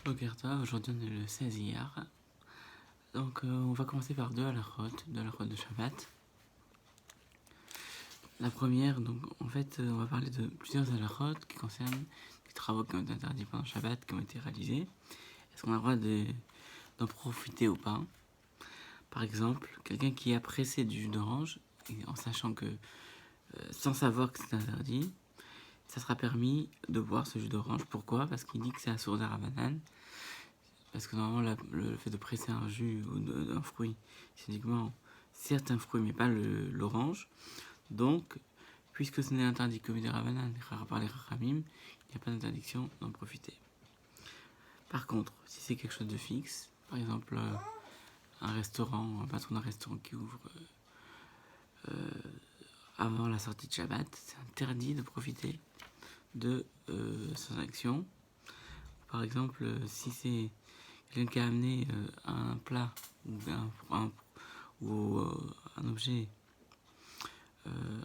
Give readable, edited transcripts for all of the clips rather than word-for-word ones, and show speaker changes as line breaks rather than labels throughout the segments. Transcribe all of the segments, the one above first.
Boker Tov, aujourd'hui on est le 16 hier. Donc on va commencer par deux halakhot de Shabbat. La première, donc en fait on va parler de plusieurs halakhot qui concernent les travaux qui ont été interdits pendant Shabbat, qui ont été réalisés. Est-ce qu'on a le droit d'en profiter ou pas? Par exemple, quelqu'un qui a pressé du jus d'orange, en sachant que, sans savoir que c'est interdit, ça sera permis de boire ce jus d'orange. Pourquoi? Parce qu'il dit que c'est assourd d'Arabanan. Parce que normalement, le fait de presser un jus ou un fruit, c'est uniquement certains fruits, mais pas l'orange. Donc, puisque ce n'est interdit que des ravanan par les rachamim, il n'y a pas d'interdiction d'en profiter. Par contre, si c'est quelque chose de fixe, par exemple un restaurant, un patron d'un restaurant qui ouvre avant la sortie de Shabbat, c'est interdit de profiter de son action. Par exemple, si c'est quelqu'un qui a amené un plat ou un objet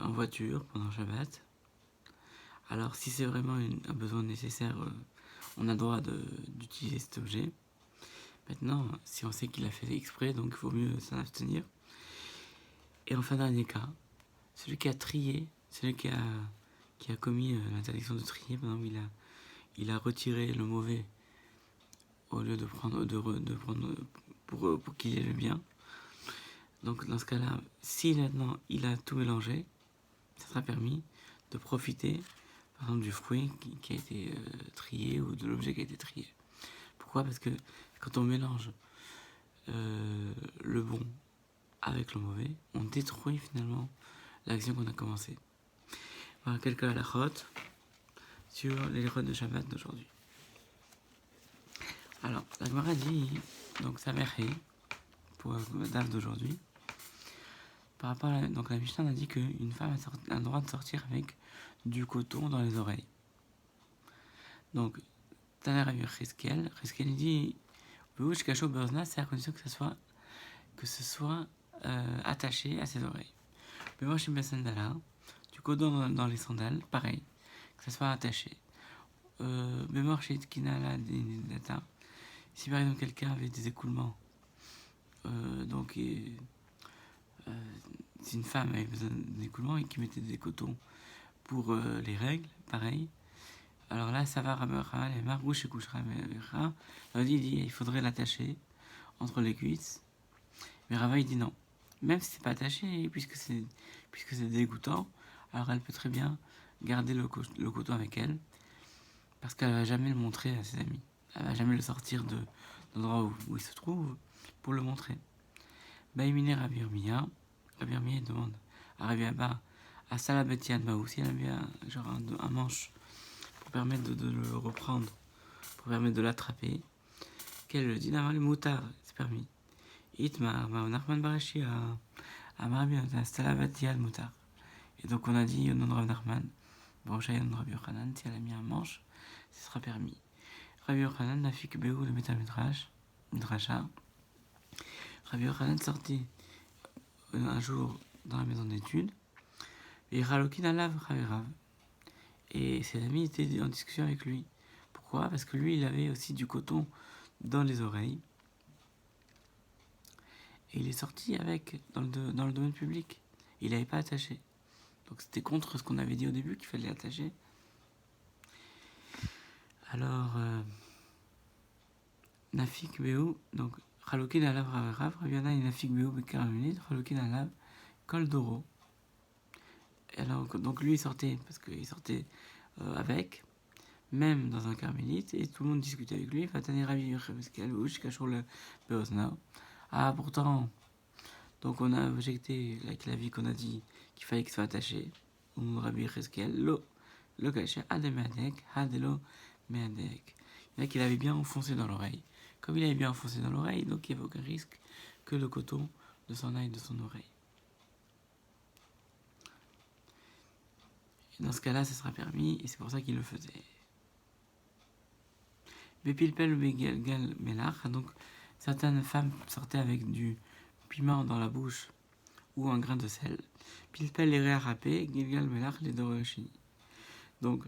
en voiture pendant Shabbat, alors si c'est vraiment un besoin nécessaire, on a le droit d'utiliser cet objet. Maintenant, si on sait qu'il a fait exprès, donc il vaut mieux s'en abstenir. Et enfin, dernier cas, celui qui a trié, celui qui a commis l'interdiction de trier, par exemple, il a retiré le mauvais au lieu de prendre pour qu'il ait le bien. Donc dans ce cas-là, si maintenant il a tout mélangé, ça sera permis de profiter, par exemple, du fruit qui a été trié ou de l'objet qui a été trié. Pourquoi? Parce que quand on mélange le bon avec le mauvais, on détruit finalement l'action qu'on a commencée. Voilà quelques halakhot sur les halakhot de Shabbat d'aujourd'hui. Alors, la Gemara dit, donc ça Samerhi, pour le daf d'aujourd'hui, par rapport à donc la Mishnah a dit qu'une femme a le droit de sortir avec du coton dans les oreilles. Donc, Taner Rabbi Cheskel dit, c'est à condition que ce soit attaché à ses oreilles. Mais moi, chez Sandala, du coton dans les sandales, pareil, que ça soit attaché. Mémoire chez Kinala Data, si par exemple quelqu'un avait des écoulements, donc si une femme avait besoin d'écoulements et qui mettait des cotons pour les règles, pareil. Alors là, ça va, il dit il faudrait l'attacher entre les cuisses. Mais Rava il dit non. Même si c'est pas attaché, puisque c'est dégoûtant, alors elle peut très bien garder le coton avec elle, parce qu'elle va jamais le montrer à ses amis. Elle va jamais le sortir de l'endroit où il se trouve pour le montrer. Baïmine Rabbi Yirmiya demande à Rabbi Abba, à Salabetian Baou, si elle a bien genre un manche pour permettre de le reprendre, pour permettre de l'attraper, qu'elle le dit d'avoir le moutard, c'est permis. Itmar, Nachman Barashi, Amarabi, Salabetian Moutar. Et donc on a dit au nom de Rav Nachman, Branchaï au nom de Rabbi Yochanan, si elle a mis un manche, ce sera permis. Rabbi Yochanan n'a fait que Béou le Midrasha. Rabbi Yochanan sortit un jour dans la maison d'études, et Ralokin Alav Raverav. Et ses amis étaient en discussion avec lui. Pourquoi? Parce que lui, il avait aussi du coton dans les oreilles. Et il est sorti avec, dans le domaine public. Il n'avait pas attaché. Donc c'était contre ce qu'on avait dit au début, qu'il fallait attacher. Alors, Nafik Béou, donc Ralokin Alav Raverav, Raviana et Nafik Béou Bekaramunid, Ralokin Alav Kol Doro. Alors, donc lui il sortait, parce qu'il sortait avec, même dans un carmélite, et tout le monde discutait avec lui. Ah, pourtant, donc on a objecté avec la vie qu'on a dit qu'il fallait qu'il soit attaché. Rabbi Cheskel, le caché, Ademeadek, Hadelo Meadek. Il y en a qu'il avait bien enfoncé dans l'oreille. Comme il avait bien enfoncé dans l'oreille, donc il n'y avait aucun risque que le coton ne s'en aille de son oreille. Et dans ce cas-là, ça sera permis, et c'est pour ça qu'il le faisait. Bepilpel Begelgal Melach, donc certaines femmes sortaient avec du piment dans la bouche ou un grain de sel. Pilpel les réarrapés, Gilgal Melach les Doroshini. Donc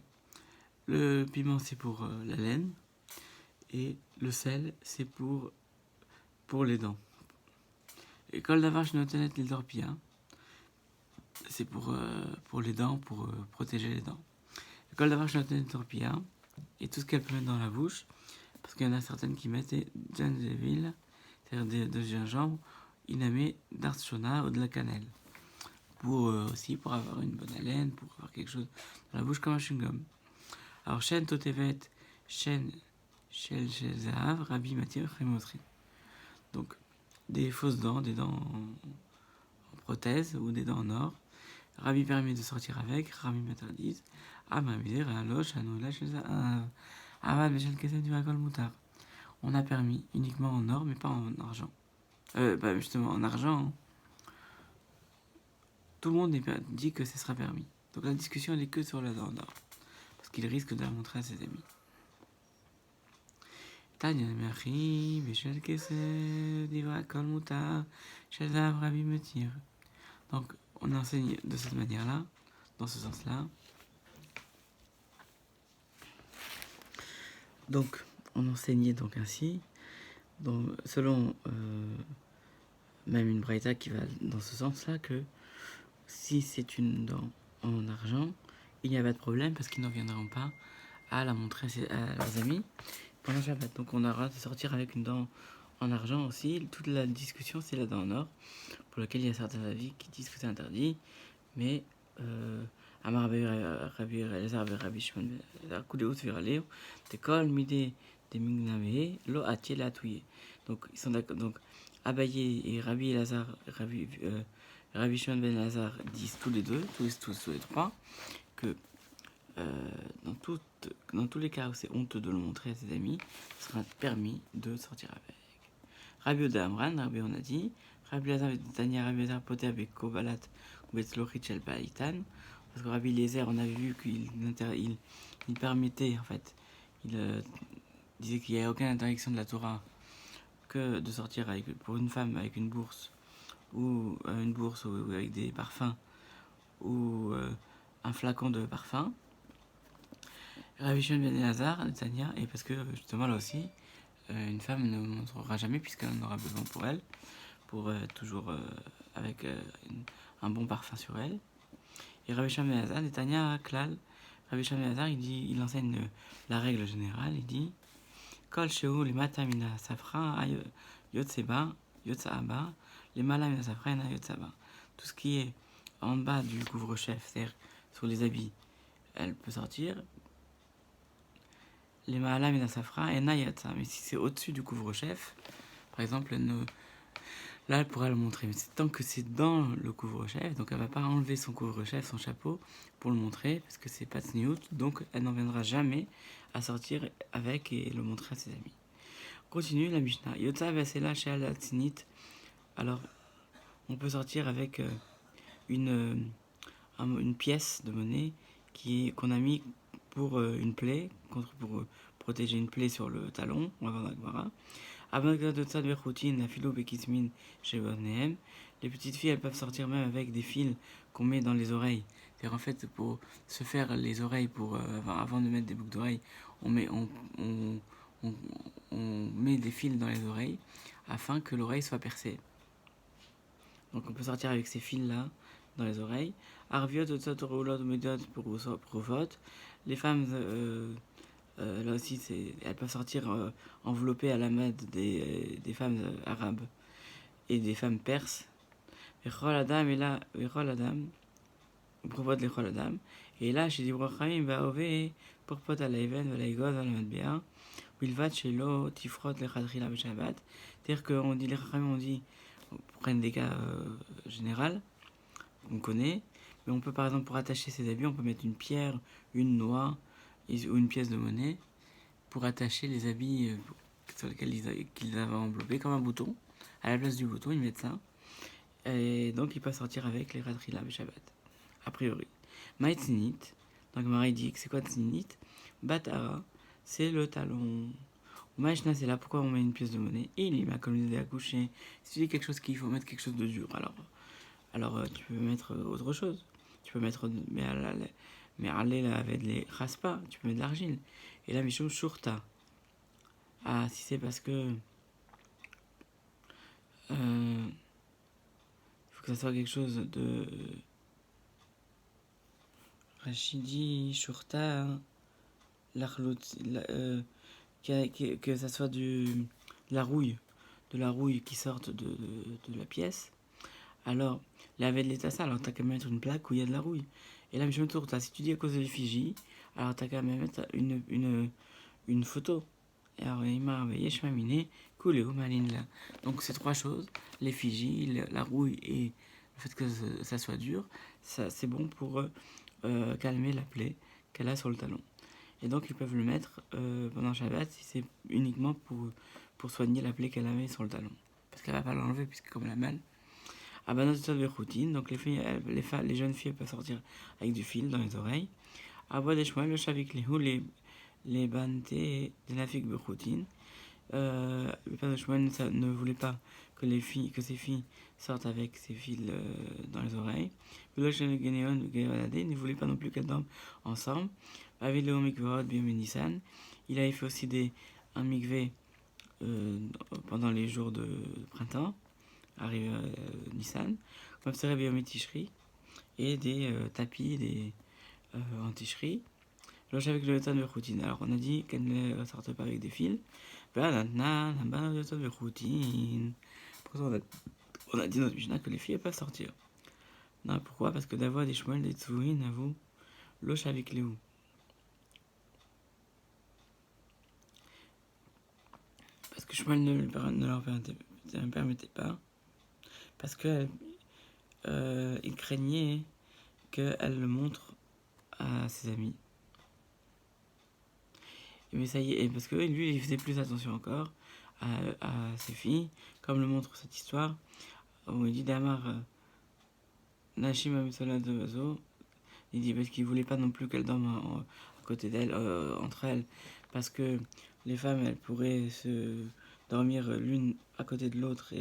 le piment c'est pour la laine, Et le sel, c'est pour les dents. Et kol davar shenotenet lidorpia, c'est pour les dents, pour protéger les dents. Et kol davar shenotenet lidorpia, et tout ce qu'elle peut mettre dans la bouche, parce qu'il y en a certaines qui mettent des gingembre, c'est-à-dire de gingembre, inamé d'artshona ou de la cannelle. Aussi pour avoir une bonne haleine, pour avoir quelque chose dans la bouche comme un chewing-gum. Alors, Shen Totevet, Shen Shel Zahav, Rabbi Matir, Chemotri. Donc, des fausses dents, des dents en prothèse ou des dents en or. Rabbi permet de sortir avec, Rabbi m'interdise. Amamir, Alosh, Anola, Shel Zahav. Avad, Meshel Kesem, du Vakol Moutar. On a permis uniquement en or, mais pas en argent. Justement, en argent, tout le monde dit que ce sera permis. Donc la discussion, elle est que sur la dent en or. Parce qu'il risque de la montrer à ses amis. Tanya Mechi, Beshel Kesed, Divra Kol Mutar, Shel Zahav Rabbi Metir. Donc on enseigne de cette manière-là, dans ce sens-là. Donc on enseignait donc ainsi, donc, selon même une braïta qui va dans ce sens-là, que si c'est une dent en argent, il n'y a pas de problème parce qu'ils n'en viendront pas à la montrer à leurs amis pendant Shabbat. Donc on aura de sortir avec une dent en argent aussi. Toute la discussion, c'est la dent en or, pour laquelle il y a certains avis qui disent que c'est interdit. Mais Amar Rabbi Elazar Rabbi Shimon Kudeus Viraleo Tekol Mide de Migname Lo Atiel Atouye. Donc ils sont d'accord. Donc Abaye et Rabbi Elazar, Rabbi Shimon ben Elazar disent tous les trois, que dans tous les cas où c'est honteux de le montrer à ses amis, ce sera permis de sortir avec. Rabbi Oda Amran, Rabbi on a dit, Rabbi Elazar Tania, Rabbi Elazar Poter avec Kovalat ou Betzlochit Shel Balitan, parce que Rabbi Eliezer, on avait vu qu'il permettait, en fait, il disait qu'il n'y avait aucune interdiction de la Torah que de sortir pour une femme avec une bourse ou avec des parfums ou un flacon de parfum. Rabbi Shimon ben Elazar, Tania, et parce que justement là aussi, une femme ne montrera jamais puisqu'elle en aura besoin pour elle, pour toujours avec un bon parfum sur elle. Et Rabbi Shimon ben Elazar, Tania, Klal, Rabbi Shimon ben Elazar, il enseigne la règle générale, il dit Kol sheu le matamina safra yotseba yotsaaba le malamina safra na yotsaba. Tout ce qui est en bas du couvre-chef, c'est-à-dire sur les habits, elle peut sortir. Les malamina safra et na yotsa. Mais si c'est au-dessus du couvre-chef, par exemple, là elle pourra le montrer. Mais tant que c'est dans le couvre-chef, donc elle va pas enlever son couvre-chef, son chapeau, pour le montrer, parce que c'est pas tsniout, donc elle n'en viendra jamais à sortir avec et le montrer à ses amis. Continue la Mishnah. Yotza vesela she'al tzinit. Alors, on peut sortir avec une pièce de monnaie qu'on a mis pour une plaie, pour protéger une plaie sur le talon. On va voir la Gemara. Les petites filles, elles peuvent sortir même avec des fils qu'on met dans les oreilles. C'est-à-dire, en fait, pour se faire les oreilles, avant de mettre des boucles d'oreilles, on met des fils dans les oreilles afin que l'oreille soit percée. Donc on peut sortir avec ces fils-là dans les oreilles. Arviot, pour vote. Les femmes, là aussi, elles peuvent sortir enveloppées à la mode des femmes arabes et des femmes perses. Et là, chez Ibrahim, va ouvrir pour pot à l'Even, va l'Egoz, va l'Madbéa. Wilvat chez l'eau, Tifrot, le Khadrila, le Shabbat. C'est-à-dire qu'on dit, les Chachamim, on dit, on prend des cas généraux, qu'on connaît, mais on peut par exemple, pour attacher ses habits, on peut mettre une pierre, une noix ou une pièce de monnaie pour attacher les habits sur lesquels qu'ils avaient enveloppés, comme un bouton. À la place du bouton, ils mettent ça. Et donc, ils peuvent sortir avec les Khadrila, le Shabbat. A priori. Maïtzinit, donc Marie dit que c'est quoi Tzinit? Batara, c'est le talon. Maïchna, c'est là pourquoi on met une pièce de monnaie. Et il m'a comme l'idée à coucher. Si tu dis quelque chose qu'il faut mettre quelque chose de dur, alors tu peux mettre autre chose. Tu peux mettre, mais aller là avec les raspas, tu peux mettre de l'argile. Et là, Michou Shurta. Ah, si c'est parce que il faut que ça soit quelque chose de Rachidi, Shurta, l'Arlout, que ça soit la rouille, de la rouille qui sorte de la pièce. Alors, laver de l'état sale, alors t'as qu'à mettre une plaque où il y a de la rouille. Et là, je me tourne, si tu dis à cause de l'effigie, alors t'as qu'à mettre une photo. Et alors, il m'a réveillé, je m'aminé, coulé au malin là. Donc, ces trois choses, l'effigie, la rouille et le fait que ça soit dur, ça c'est bon pour calmer la plaie qu'elle a sur le talon. Et donc, ils peuvent le mettre pendant Shabbat si c'est uniquement pour soigner la plaie qu'elle avait sur le talon. Parce qu'elle va pas l'enlever, puisque comme elle a mal. Ah bah, notre de routine, donc les jeunes filles peuvent sortir avec du fil dans les oreilles. Ah bah, des chemins, le chavik les bantes des nafik routine. Le père de Shmuel ne voulait pas que ses filles sortent avec ses fils dans les oreilles. Le Généon ne voulait pas non plus qu'elles dorment ensemble. Il avait fait aussi un mikvé pendant les jours de printemps, arrivé Nissan, comme ça Tishri, et des tapis en Tishri. Loge avec le temps de routine. Alors on a dit qu'elle ne sortait pas avec des fils. Pourtant on a dit dans notre Mishnah que les filles ne peuvent pas sortir. Non, pourquoi? Parce que d'avoir des chemins, des tsouin, à vous, loche avec les ou. Parce que chemin ne leur permettait pas. Parce que il craignait qu'elle le montre à ses amis. Mais ça y est, parce que lui, il faisait plus attention encore à ses filles, comme le montre cette histoire, où il dit Damar Nashim Amisola de Vazo, il dit parce qu'il voulait pas non plus qu'elle dorme à côté d'elle, entre elles, parce que les femmes, elles pourraient se dormir l'une à côté de l'autre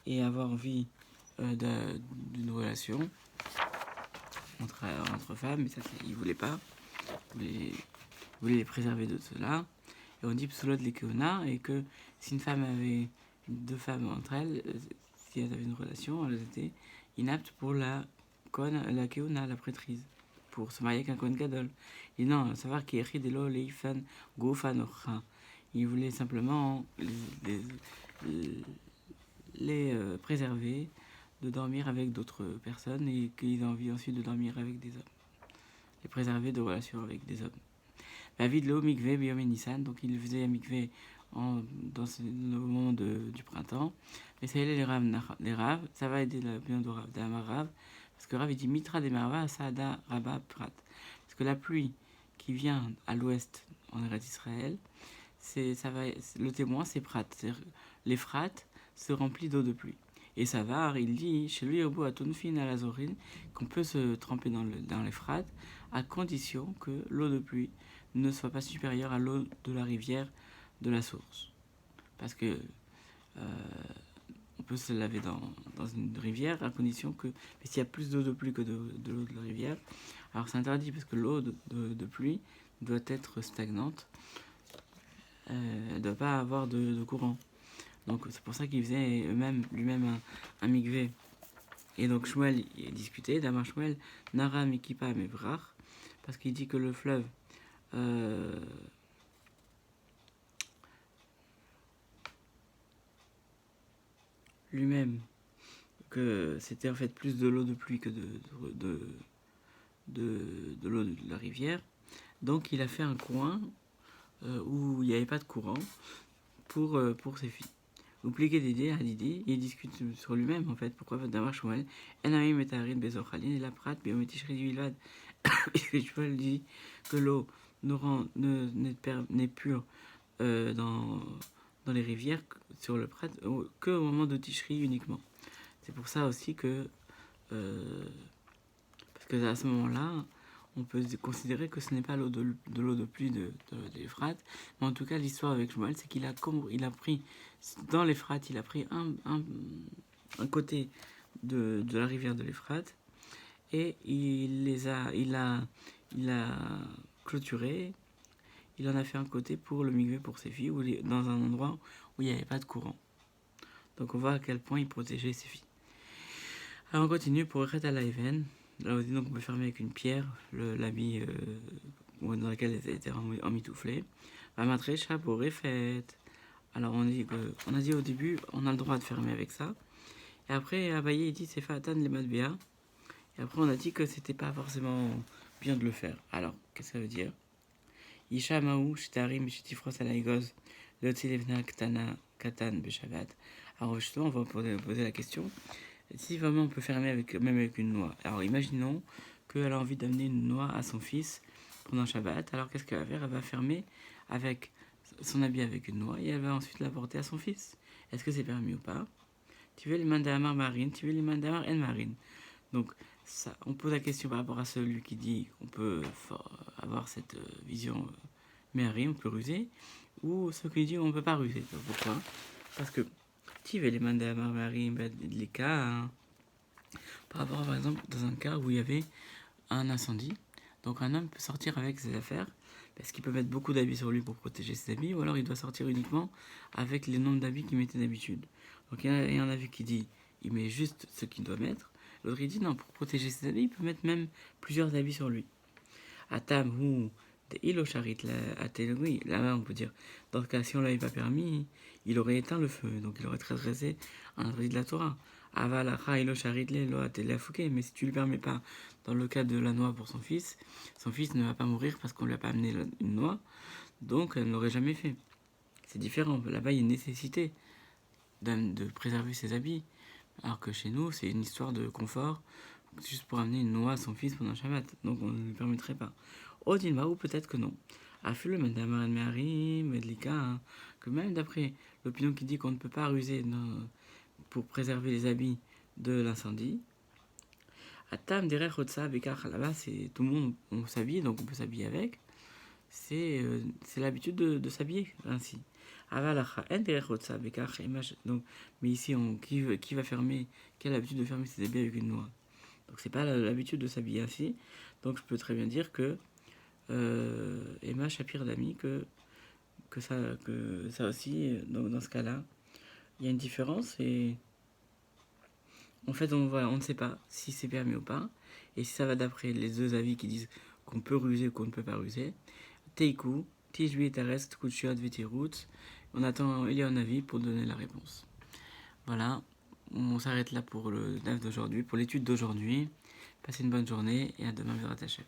et avoir envie d'une relation entre femmes, mais ça, il voulait pas. Il voulait les préserver de cela. Et on dit psoulot les keuna, et que si une femme avait deux femmes entre elles, si elles avaient une relation, elles étaient inaptes pour la keuna, la prêtrise, pour se marier avec un kohen gadol. Et non, savoir qui est delo leifan gofan. Il voulait simplement les préserver de dormir avec d'autres personnes et qu'ils aient envie ensuite de dormir avec des hommes. Les préserver de relations avec des hommes. David le mikvé biom Nissan, donc il faisait un mikvé au moment du printemps. Mais ça aide les raves, ça va aider la bien de Rav, d'Amar Rav, parce que Rav il dit Mitra des Marva, Saada Rabba Prat. Parce que la pluie qui vient à l'ouest en Eretz Israël, le témoin c'est Prat. Les frates se remplissent d'eau de pluie. Et Savar, il dit chez lui au bout à Tonfin à la Zorine qu'on peut se tremper dans les frates à condition que l'eau de pluie ne soit pas supérieure à l'eau de la rivière de la source. Parce que on peut se laver dans une rivière à condition que, mais s'il y a plus d'eau de pluie que de l'eau de la rivière, alors c'est interdit parce que l'eau de pluie doit être stagnante, elle ne doit pas avoir de courant. Donc c'est pour ça qu'il faisait lui-même un mikvé. Et donc Shmuel il discutait, Damar Shmuel, Nara Mikipa Mevrach, parce qu'il dit que le fleuve lui-même, que c'était en fait plus de l'eau de pluie que de l'eau de la rivière. Donc il a fait un coin où il n'y avait pas de courant pour ses filles. Vous pliquez d'idées à l'idée, il discute sur lui-même en fait. Pourquoi Damar Shmuel Enami Metarin Bezochalin et la Prat Biometichri du Vilvad. Shmuel dit que l'eau n'est pure dans les rivières sur le Prat qu'au moment de Tishri uniquement. C'est pour ça aussi que parce que à ce moment-là, on peut considérer que ce n'est pas l'eau de pluie de l'Euphrate, mais en tout cas l'histoire avec Shmuel, c'est qu'il a pris dans l'Euphrate, il a pris un côté de la rivière de l'Euphrate et il a clôturé, il en a fait un côté pour le mikvé pour ses filles, dans un endroit où il n'y avait pas de courant. Donc on voit à quel point il protégeait ses filles. Alors on continue pour Echet Alaïven. Là aussi, donc on peut fermer avec une pierre l'habit dans lequel elle était emmitouflée. Vamatrecha pour Refet. Alors on a dit au début, on a le droit de fermer avec ça. Et après, Abaye il dit c'est Fatan les Madbea. Et après on a dit que c'était pas forcément bien de le faire. Alors, qu'est-ce que ça veut dire? Isha Maou, Shtarim, Shitifros Alaïgoz, Lotilevna Ktana Katan Beshavat. Alors justement, on va poser la question. Si vraiment on peut fermer même avec une noix. Alors imaginons qu'elle a envie d'amener une noix à son fils pendant Shabbat. Alors qu'est-ce qu'elle va faire? Elle va fermer avec son habit avec une noix et elle va ensuite la porter à son fils. Est-ce que c'est permis ou pas? Tu veux les mandamar marine, tu veux les mandamar en marine. Donc ça, on pose la question par rapport à celui qui dit qu'on peut avoir cette vision Mary, on peut ruser, ou ceux qui disent qu'on ne peut pas ruser. Pourquoi? Parce que tu veux les mandamar marine, les cas, hein, par rapport à, par exemple, dans un cas où il y avait un incendie, donc un homme peut sortir avec ses affaires, parce qu'il peut mettre beaucoup d'habits sur lui pour protéger ses habits, ou alors il doit sortir uniquement avec les nombres d'habits qu'il mettait d'habitude. Donc il y a un avis qui dit, il met juste ce qu'il doit mettre, l'autre il dit non, pour protéger ses habits, il peut mettre même plusieurs habits sur lui. Atam ou de ilo charit oui, là on peut dire, dans ce cas, si on l'avait pas permis, il aurait éteint le feu, donc il aurait transgressé un interdit de la Torah. Avalacha ilo charit le lo atelafuke, mais si tu lui permets pas, dans le cas de la noix pour son fils ne va pas mourir parce qu'on lui a pas amené une noix, donc elle ne l'aurait jamais fait. C'est différent, là-bas il y a une nécessité de préserver ses habits, alors que chez nous c'est une histoire de confort, juste pour amener une noix à son fils pendant Shabbat, donc on ne lui permettrait pas. Odilma, ou peut-être que non. Afule Mandamar Mehari, Medlika, que même d'après l'opinion qui dit qu'on ne peut pas ruser pour préserver les habits de l'incendie, Atam derrière Chotsa, Bekar, là-bas, c'est tout le monde, on s'habille, donc on peut s'habiller avec. C'est l'habitude de s'habiller ainsi. Avalacha, en derrière Chotsa, Bekar, donc, mais ici, qui va fermer, qui a l'habitude de fermer ses habits avec une noix? Donc c'est pas l'habitude de s'habiller ainsi. Donc je peux très bien dire que Emma Shapir d'Ami que ça aussi, dans ce cas-là, il y a une différence et en fait on ne sait pas si c'est permis ou pas. Et si ça va d'après les deux avis qui disent qu'on peut ruser ou qu'on ne peut pas ruser, Teiku, Tijui Tarest, Kuchiot, Vitirut, on attend, il y a un avis pour donner la réponse. Voilà, on s'arrête là pour le DAF d'aujourd'hui, pour l'étude d'aujourd'hui. Passez une bonne journée et à demain, Bezrat Hashem.